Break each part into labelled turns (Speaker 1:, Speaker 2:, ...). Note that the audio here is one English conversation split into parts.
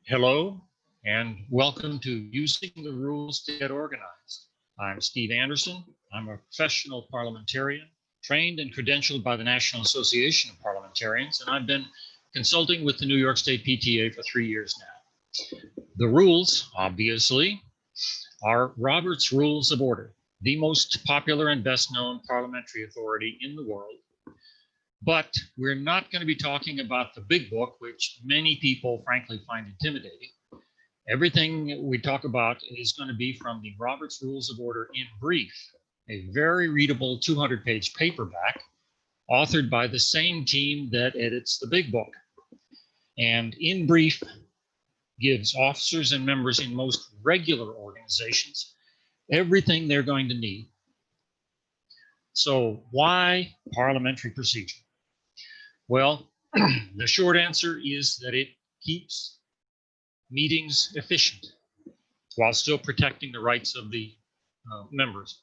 Speaker 1: Hello, and welcome to Using the Rules to Get Organized. I'm Steve Anderson. I'm a professional parliamentarian, trained and credentialed by the National Association of Parliamentarians, and I've been consulting with the New York State PTA for 3 years now. The rules, obviously, are Robert's Rules of Order, the most popular and best known parliamentary authority in the world. But we're not going to be talking about the big book, which many people frankly find intimidating. Everything we talk about is going to be from the Robert's Rules of Order in brief, a very readable 200-page paperback authored by the same team that edits the big book. And in brief gives officers and members in most regular organizations everything they're going to need. So why parliamentary procedure? Well, the short answer is that it keeps meetings efficient while still protecting the rights of the members.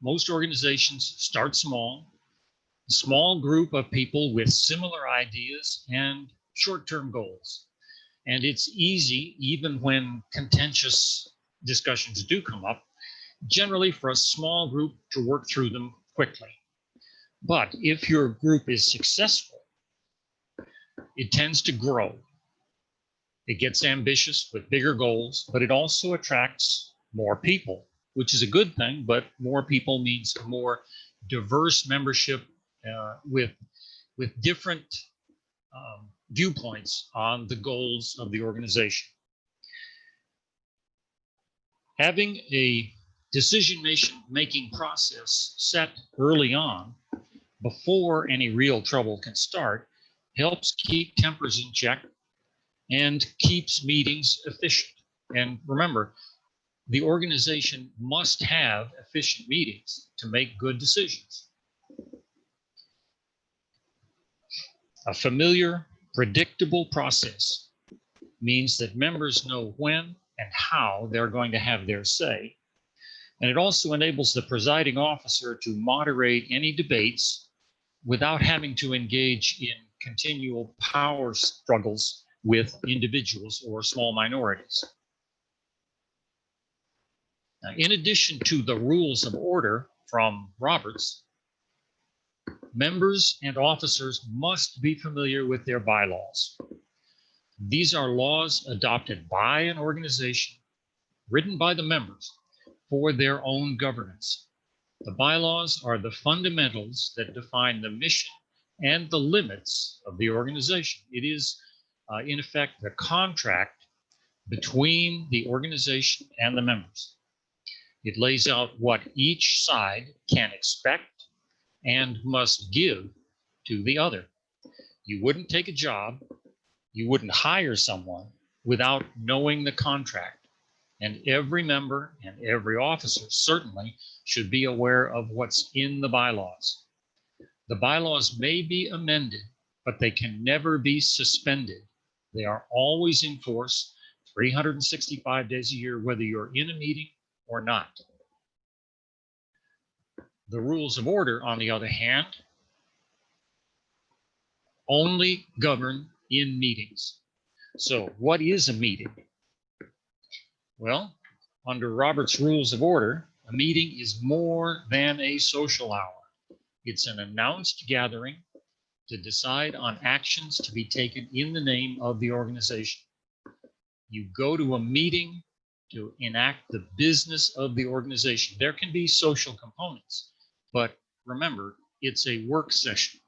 Speaker 1: Most organizations start small, a small group of people with similar ideas and short-term goals. And it's easy, even when contentious discussions do come up, generally for a small group to work through them quickly. But if your group is successful, it tends to grow. It gets ambitious with bigger goals, but it also attracts more people, which is a good thing, but more people means a more diverse membership with different viewpoints on the goals of the organization. Having a decision-making process set early on before any real trouble can start helps keep tempers in check and keeps meetings efficient. And remember, the organization must have efficient meetings to make good decisions. A familiar, predictable process means that members know when and how they're going to have their say. And it also enables the presiding officer to moderate any debates without having to engage in continual power struggles with individuals or small minorities. Now, in addition to the rules of order from Roberts, members and officers must be familiar with their bylaws. These are laws adopted by an organization, written by the members for their own governance. The bylaws are the fundamentals that define the mission and the limits of the organization. It is, in effect, the contract between the organization and the members. It lays out what each side can expect and must give to the other. You wouldn't take a job, you wouldn't hire someone without knowing the contract. And every member and every officer certainly should be aware of what's in the bylaws. The bylaws may be amended, but they can never be suspended. They are always in force 365 days a year, whether you're in a meeting or not. The rules of order, on the other hand, only govern in meetings. So what is a meeting? Well, under Robert's Rules of Order, a meeting is more than a social hour. It's an announced gathering to decide on actions to be taken in the name of the organization. You go to a meeting to enact the business of the organization. There can be social components, but remember, it's a work session.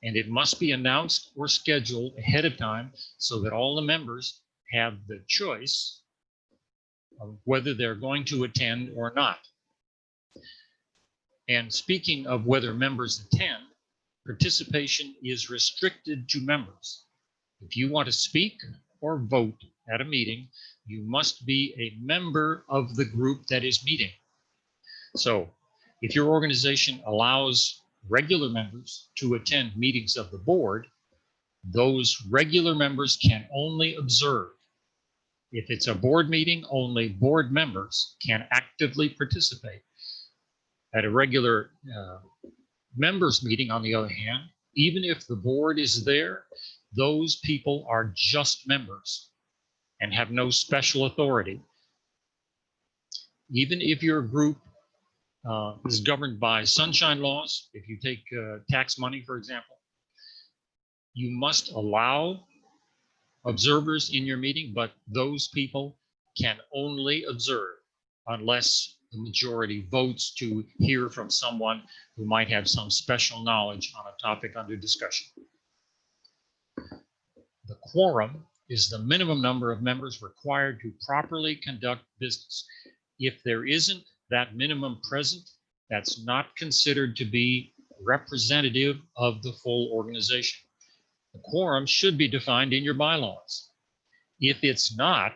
Speaker 1: And it must be announced or scheduled ahead of time so that all the members have the choice of whether they're going to attend or not. And speaking of whether members attend, participation is restricted to members. If you want to speak or vote at a meeting, you must be a member of the group that is meeting. So if your organization allows regular members to attend meetings of the board, those regular members can only observe. If it's a board meeting, only board members can actively participate. At a regular members meeting, on the other hand, even if the board is there, those people are just members and have no special authority. Even if your group is governed by sunshine laws, if you take tax money, for example, you must allow observers in your meeting, but those people can only observe unless the majority votes to hear from someone who might have some special knowledge on a topic under discussion. The quorum is the minimum number of members required to properly conduct business. If there isn't that minimum present, that's not considered to be representative of the full organization. The quorum should be defined in your bylaws. If it's not,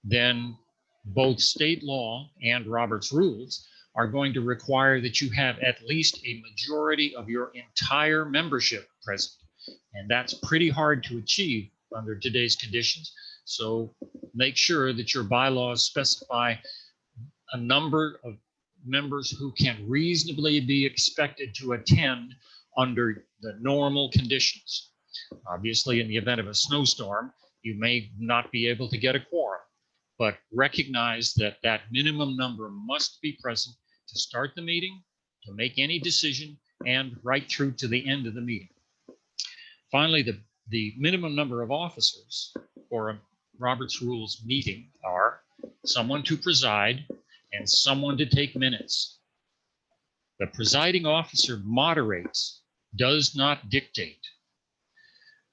Speaker 1: then both state law and Robert's rules are going to require that you have at least a majority of your entire membership present. And that's pretty hard to achieve under today's conditions. So make sure that your bylaws specify a number of members who can reasonably be expected to attend under the normal conditions. Obviously, in the event of a snowstorm, you may not be able to get a quorum, but recognize that that minimum number must be present to start the meeting, to make any decision, and right through to the end of the meeting. Finally, the minimum number of officers for a Robert's Rules meeting are someone to preside and someone to take minutes. The presiding officer moderates, does not dictate.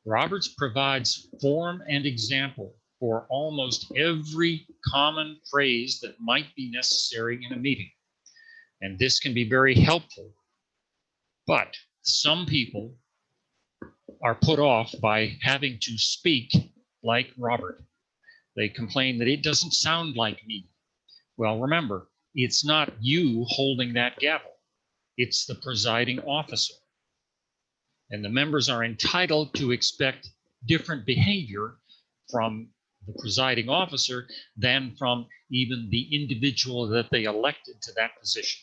Speaker 1: Roberts provides form and example for almost every common phrase that might be necessary in a meeting. And this can be very helpful. But some people are put off by having to speak like Robert. They complain that it doesn't sound like me. Well, remember, it's not you holding that gavel. It's the presiding officer. And the members are entitled to expect different behavior from the presiding officer than from even the individual that they elected to that position.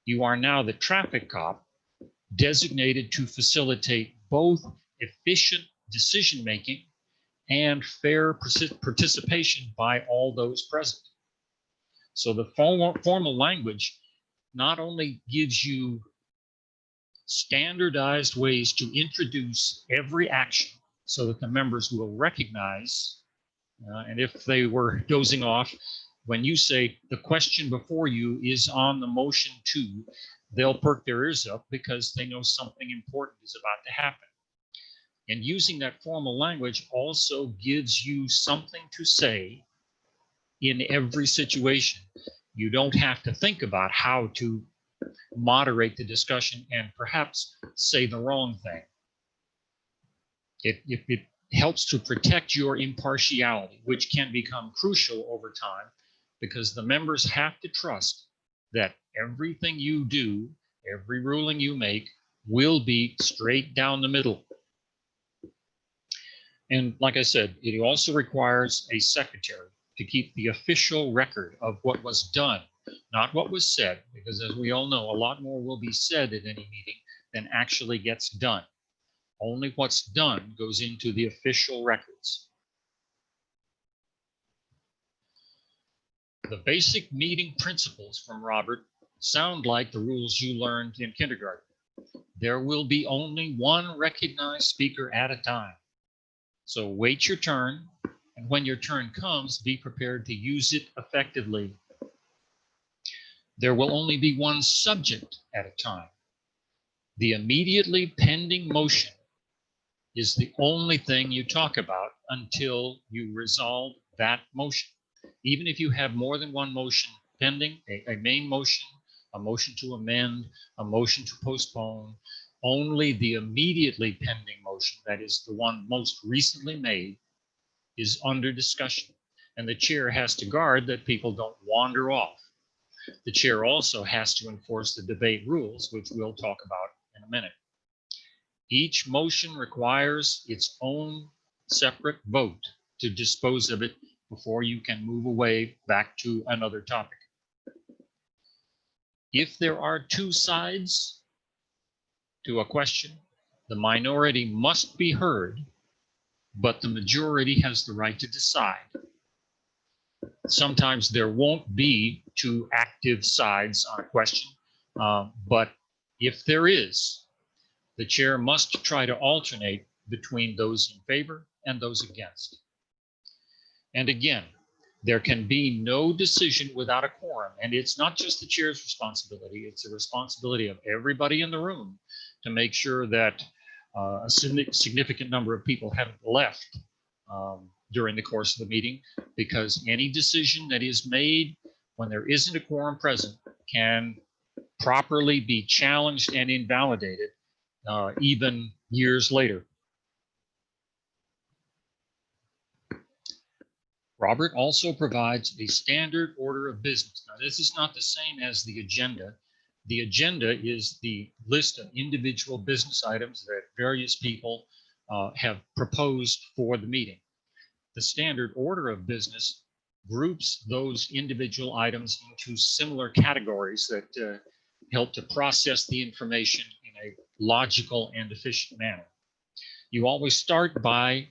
Speaker 1: You are now the traffic cop designated to facilitate both efficient decision-making and fair participation by all those present. So the formal language not only gives you standardized ways to introduce every action so that the members will recognize, and if they were dozing off, when you say the question before you is on the motion to, they'll perk their ears up because they know something important is about to happen. And using that formal language also gives you something to say in every situation. You don't have to think about how to moderate the discussion and perhaps say the wrong thing. It helps to protect your impartiality, which can become crucial over time because the members have to trust that everything you do, every ruling you make, will be straight down the middle. And like I said, it also requires a secretary to keep the official record of what was done, not what was said, because as we all know, a lot more will be said at any meeting than actually gets done. Only what's done goes into the official records. The basic meeting principles from Robert sound like the rules you learned in kindergarten. There will be only one recognized speaker at a time. So wait your turn, and when your turn comes, be prepared to use it effectively. There will only be one subject at a time. The immediately pending motion is the only thing you talk about until you resolve that motion. Even if you have more than one motion pending, a main motion, a motion to amend, a motion to postpone, only the immediately pending motion, that is the one most recently made, is under discussion. And the chair has to guard that people don't wander off. The chair also has to enforce the debate rules, which we'll talk about in a minute. Each motion requires its own separate vote to dispose of it before you can move away back to another topic. If there are two sides to a question, The minority must be heard, but the majority has the right to decide. Sometimes there won't be two active sides on a question, but if there is, the chair must try to alternate between those in favor and those against. And again, there can be no decision without a quorum, and it's not just the chair's responsibility, it's the responsibility of everybody in the room to make sure that a significant number of people haven't left during the course of the meeting, because any decision that is made when there isn't a quorum present can properly be challenged and invalidated even years later. Robert also provides a standard order of business. Now, this is not the same as the agenda. The agenda is the list of individual business items that various people have proposed for the meeting. The standard order of business groups those individual items into similar categories that help to process the information in a logical and efficient manner. You always start by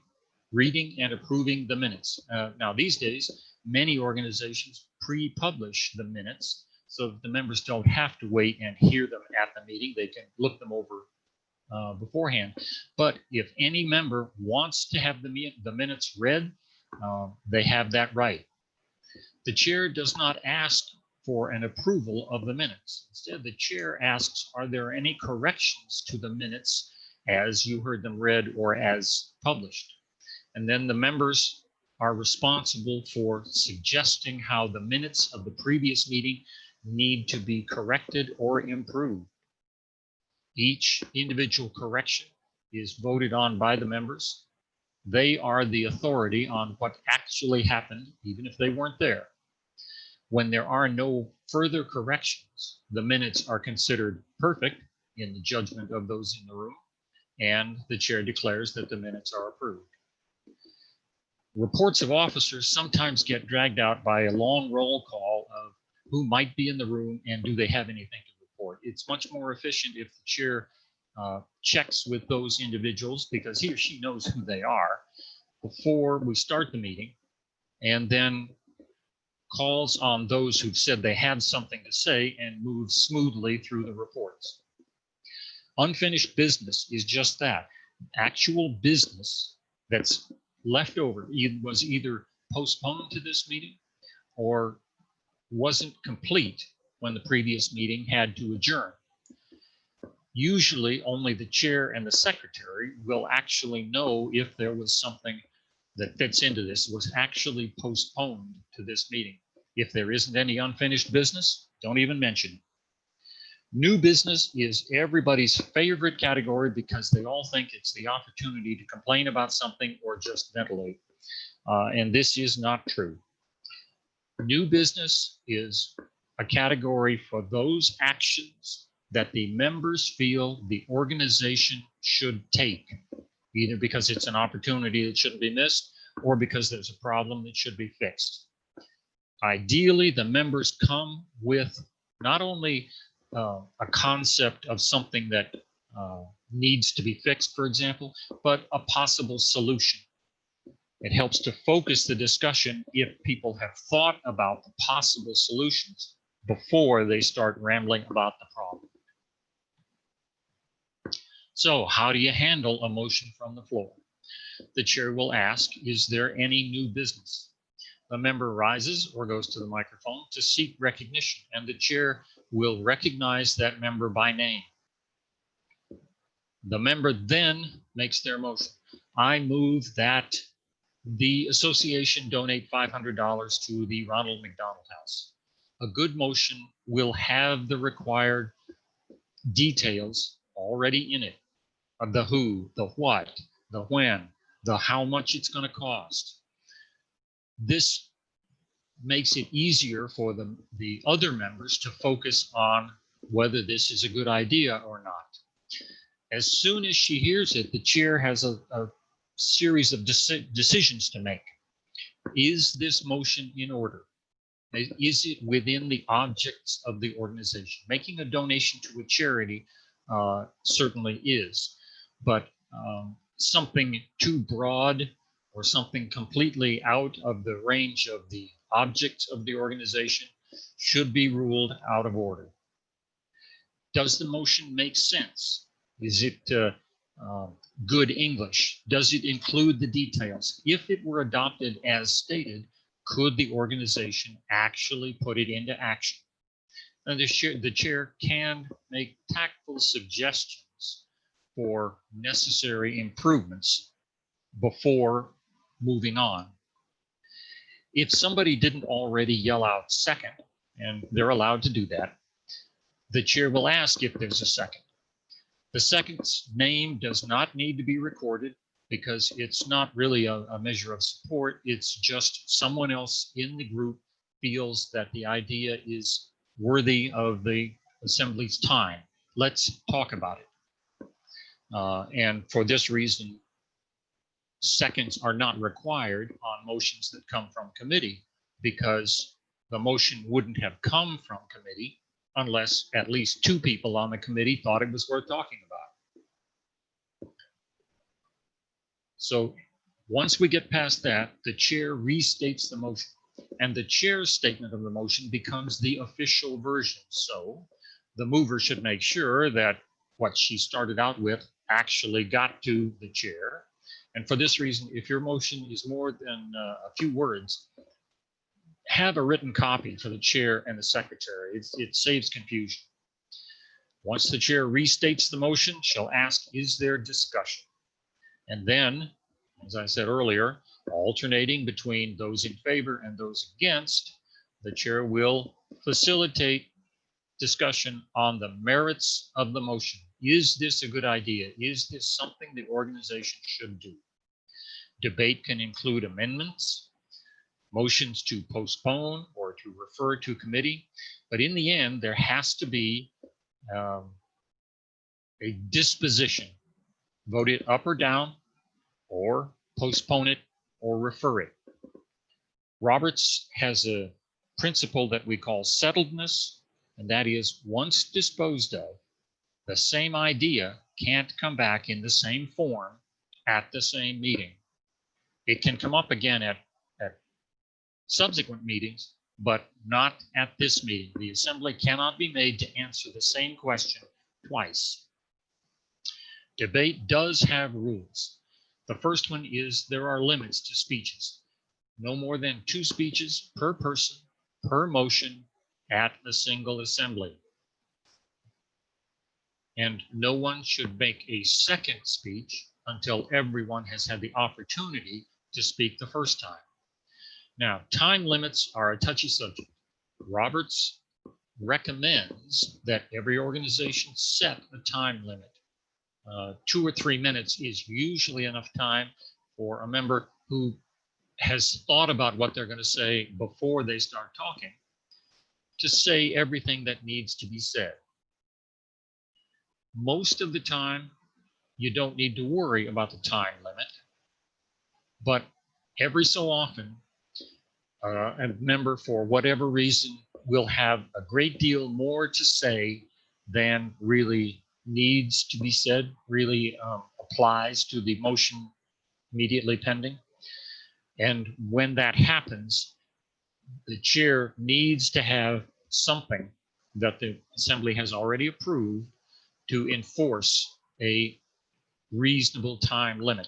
Speaker 1: reading and approving the minutes. Now, these days, many organizations pre-publish the minutes so that the members don't have to wait and hear them at the meeting. They can look them over beforehand. But if any member wants to have the minutes read, they have that right. The chair does not ask for an approval of the minutes. Instead, the chair asks, are there any corrections to the minutes as you heard them read or as published? And then the members are responsible for suggesting how the minutes of the previous meeting need to be corrected or improved. Each individual correction is voted on by the members. They are the authority on what actually happened, even if they weren't there. When there are no further corrections, the minutes are considered perfect in the judgment of those in the room, and the chair declares that the minutes are approved. Reports of officers sometimes get dragged out by a long roll call of who might be in the room and do they have anything to report. It's much more efficient if the chair checks with those individuals, because he or she knows who they are, before we start the meeting, and then calls on those who've said they have something to say and moves smoothly through the reports. Unfinished business is just that, actual business that's left over. It was either postponed to this meeting or wasn't complete when the previous meeting had to adjourn. Usually only the chair and the secretary will actually know if there was something that fits into this, was actually postponed to this meeting. If there isn't any unfinished business, don't even mention it. New business is everybody's favorite category because they all think it's the opportunity to complain about something or just ventilate. And this is not true. New business is a category for those actions that the members feel the organization should take, either because it's an opportunity that shouldn't be missed or because there's a problem that should be fixed. Ideally, the members come with not only a concept of something that needs to be fixed, for example, but a possible solution. It helps to focus the discussion if people have thought about the possible solutions before they start rambling about the problem. So how do you handle a motion from the floor? The chair will ask, is there any new business? A member rises or goes to the microphone to seek recognition, and the chair will recognize that member by name. The member then makes their motion. I move that the association donate $500 to the Ronald McDonald House. A good motion will have the required details already in it, of the who, the what, the when, the how much it's going to cost. This makes it easier for the other members to focus on whether this is a good idea or not. As soon as she hears it, the chair has a series of decisions to make. Is this motion in order? Is it within the objects of the organization? Making a donation to a charity certainly is, but something too broad or something completely out of the range of the objects of the organization should be ruled out of order. Does the motion make sense? Is it good English? Does it include the details? If it were adopted as stated, could the organization actually put it into action? And the chair can make tactful suggestions for necessary improvements before moving on. If somebody didn't already yell out second, and they're allowed to do that, the chair will ask if there's a second. The second's name does not need to be recorded because it's not really a measure of support. It's just someone else in the group feels that the idea is worthy of the assembly's time. Let's talk about it. And for this reason, seconds are not required on motions that come from committee, because the motion wouldn't have come from committee unless at least two people on the committee thought it was worth talking about. So once we get past that, the chair restates the motion, and the chair's statement of the motion becomes the official version. So the mover should make sure that what she started out with actually got to the chair. And for this reason, if your motion is more than a few words, have a written copy for the chair and the secretary. It saves confusion. Once the chair restates the motion, she'll ask, is there discussion? And then, as I said earlier, alternating between those in favor and those against, the chair will facilitate discussion on the merits of the motion. Is this a good idea? Is this something the organization should do? Debate can include amendments, motions to postpone or to refer to committee, but in the end, there has to be a disposition. Vote it up or down, or postpone it, or refer it. Roberts has a principle that we call settledness, and that is, once disposed of, the same idea can't come back in the same form at the same meeting. It can come up again at subsequent meetings, but not at this meeting. The assembly cannot be made to answer the same question twice. Debate does have rules. The first one is there are limits to speeches. No more than 2 speeches per person, per motion at a single assembly. And no one should make a second speech until everyone has had the opportunity to speak the first time. Now, time limits are a touchy subject. Roberts recommends that every organization set a time limit. 2 or 3 minutes is usually enough time for a member who has thought about what they're going to say before they start talking to say everything that needs to be said. Most of the time, you don't need to worry about the time limit, but every so often, a member, for whatever reason, will have a great deal more to say than really needs to be said, really applies to the motion immediately pending. And when that happens, the chair needs to have something that the assembly has already approved to enforce a reasonable time limit.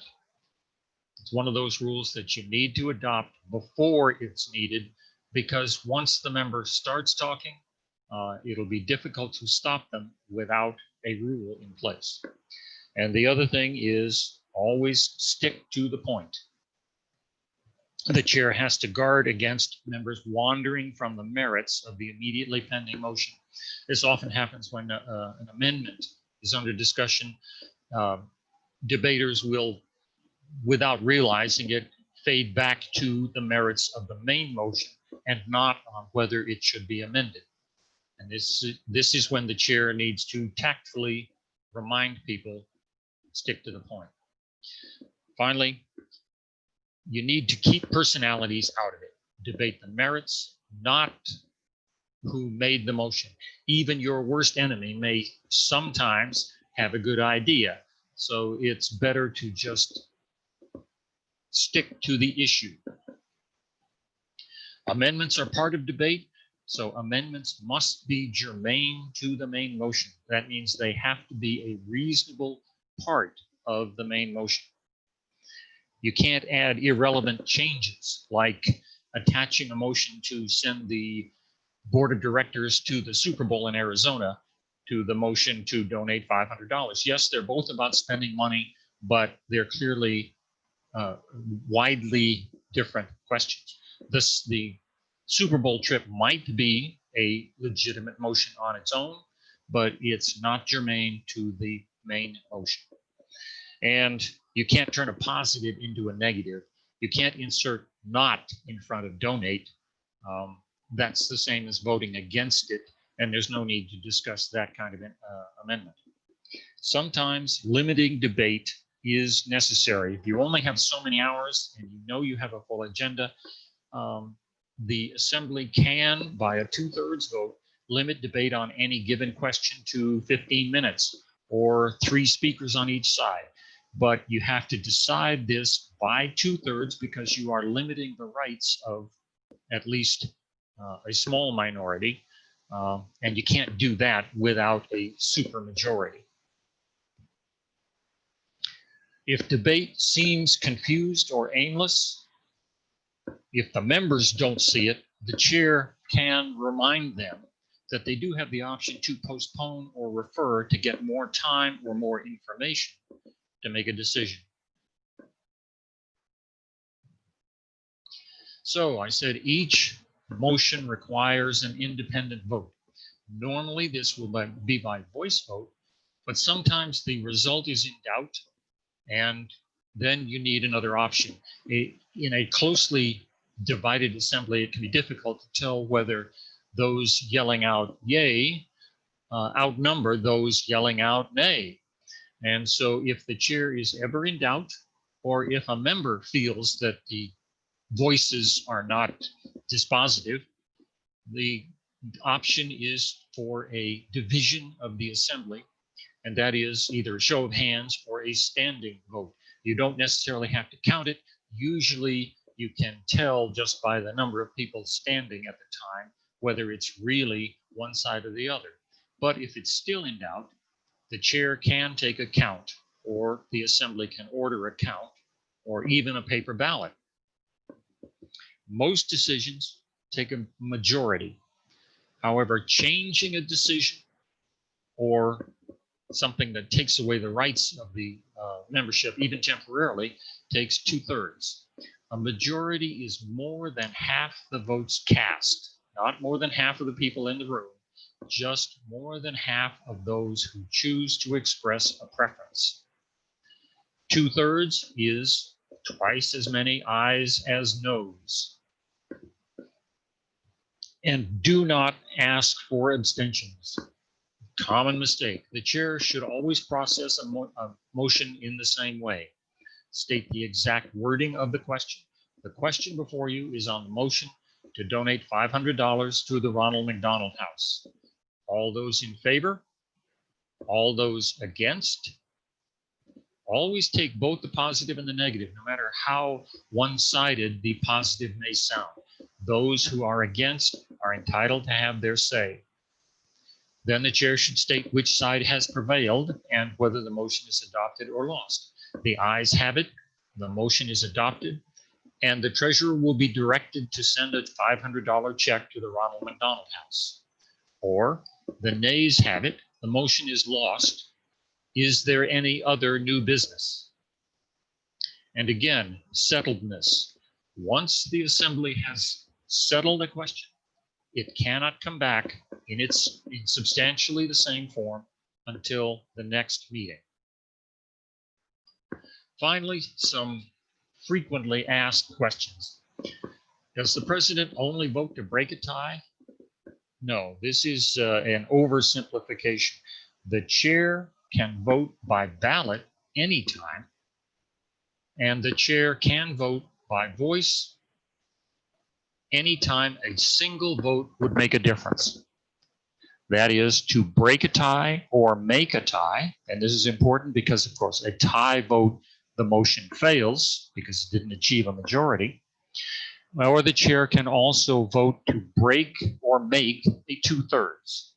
Speaker 1: It's one of those rules that you need to adopt before it's needed, because once the member starts talking, it'll be difficult to stop them without a rule in place. And the other thing is always stick to the point. The chair has to guard against members wandering from the merits of the immediately pending motion. This often happens when an amendment is under discussion. Debaters will, without realizing it, fade back to the merits of the main motion and not on whether it should be amended. And this is when the chair needs to tactfully remind people, stick to the point. Finally, you need to keep personalities out of it. Debate the merits, not who made the motion. Even your worst enemy may sometimes have a good idea. So it's better to just stick to the issue. Amendments are part of debate, so amendments must be germane to the main motion. That means they have to be a reasonable part of the main motion. You can't add irrelevant changes like attaching a motion to send the board of directors to the Super Bowl in Arizona to the motion to donate $500. Yes, they're both about spending money, but they're clearly widely different questions. The Super Bowl trip might be a legitimate motion on its own, but it's not germane to the main motion. And you can't turn a positive into a negative. You can't insert not in front of donate. That's the same as voting against it, and there's no need to discuss that kind of amendment. Sometimes limiting debate is necessary. If you only have so many hours and you know you have a full agenda, the assembly can, by a 2/3 vote, limit debate on any given question to 15 minutes or 3 speakers on each side. But you have to decide this by 2/3 because you are limiting the rights of at least a small minority, and you can't do that without a supermajority. If debate seems confused or aimless, if the members don't see it, the chair can remind them that they do have the option to postpone or refer to get more time or more information to make a decision. So I said each motion requires an independent vote. Normally this will be by voice vote, but sometimes the result is in doubt, and then you need another option. In a closely divided assembly, it can be difficult to tell whether those yelling out yay outnumber those yelling out nay. And so if the chair is ever in doubt, or if a member feels that the voices are not dispositive, the option is for a division of the assembly, and that is either a show of hands or a standing vote. You don't necessarily have to count it. Usually you can tell just by the number of people standing at the time whether it's really one side or the other. But if it's still in doubt, the chair can take a count, or the assembly can order a count, or even a paper ballot. Most decisions take a majority. However, changing a decision or something that takes away the rights of the membership, even temporarily, takes 2/3. A majority is more than half the votes cast, not more than half of the people in the room, just more than half of those who choose to express a preference. 2/3 is twice as many ayes as noes. And do not ask for abstentions. Common mistake. The chair should always process a motion in the same way. State the exact wording of the question. The question before you is on the motion to donate $500 to the Ronald McDonald House. All those in favor? All those against? Always take both the positive and the negative, no matter how one-sided the positive may sound. Those who are against are entitled to have their say. Then the chair should state which side has prevailed and whether the motion is adopted or lost. The ayes have it, the motion is adopted, and the treasurer will be directed to send a $500 check to the Ronald McDonald House. Or the nays have it, the motion is lost. Is there any other new business? And again, settledness. Once the assembly has settled a question, it cannot come back in substantially the same form until the next meeting. Finally, some frequently asked questions. Does the president only vote to break a tie? No, this is an oversimplification. The chair can vote by ballot anytime, and the chair can vote by voice anytime a single vote would make a difference. That is to break a tie or make a tie. And this is important because, of course, a tie vote, the motion fails because it didn't achieve a majority. Or the chair can also vote to break or make a 2/3.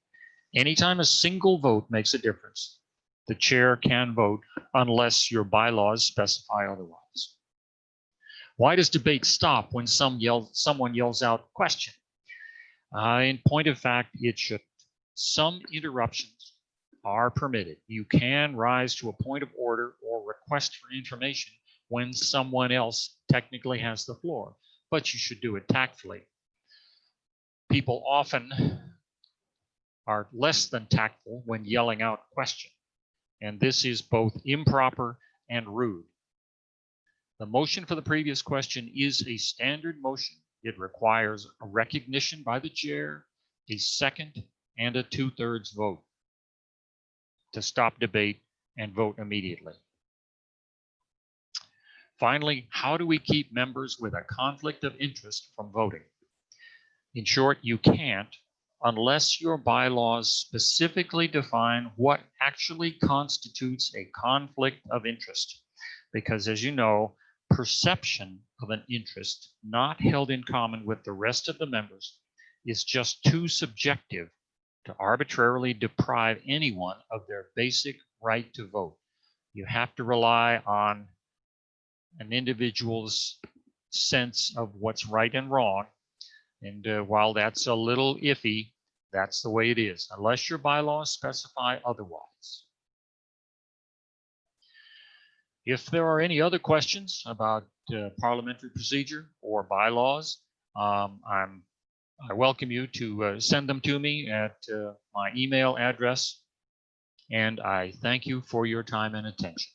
Speaker 1: Anytime a single vote makes a difference, the chair can vote unless your bylaws specify otherwise. Why does debate stop when someone yells out question? In point of fact, it should. Some interruptions are permitted. You can rise to a point of order or request for information when someone else technically has the floor, but you should do it tactfully. People often are less than tactful when yelling out question, and this is both improper and rude. The motion for the previous question is a standard motion. It requires a recognition by the chair, a second, and a 2/3 vote to stop debate and vote immediately. Finally, how do we keep members with a conflict of interest from voting? In short, you can't unless your bylaws specifically define what actually constitutes a conflict of interest. Because as you know, perception of an interest not held in common with the rest of the members is just too subjective to arbitrarily deprive anyone of their basic right to vote. You have to rely on an individual's sense of what's right and wrong. And while that's a little iffy, that's the way it is, unless your bylaws specify otherwise. If there are any other questions about parliamentary procedure or bylaws, I welcome you to send them to me at my email address, and I thank you for your time and attention.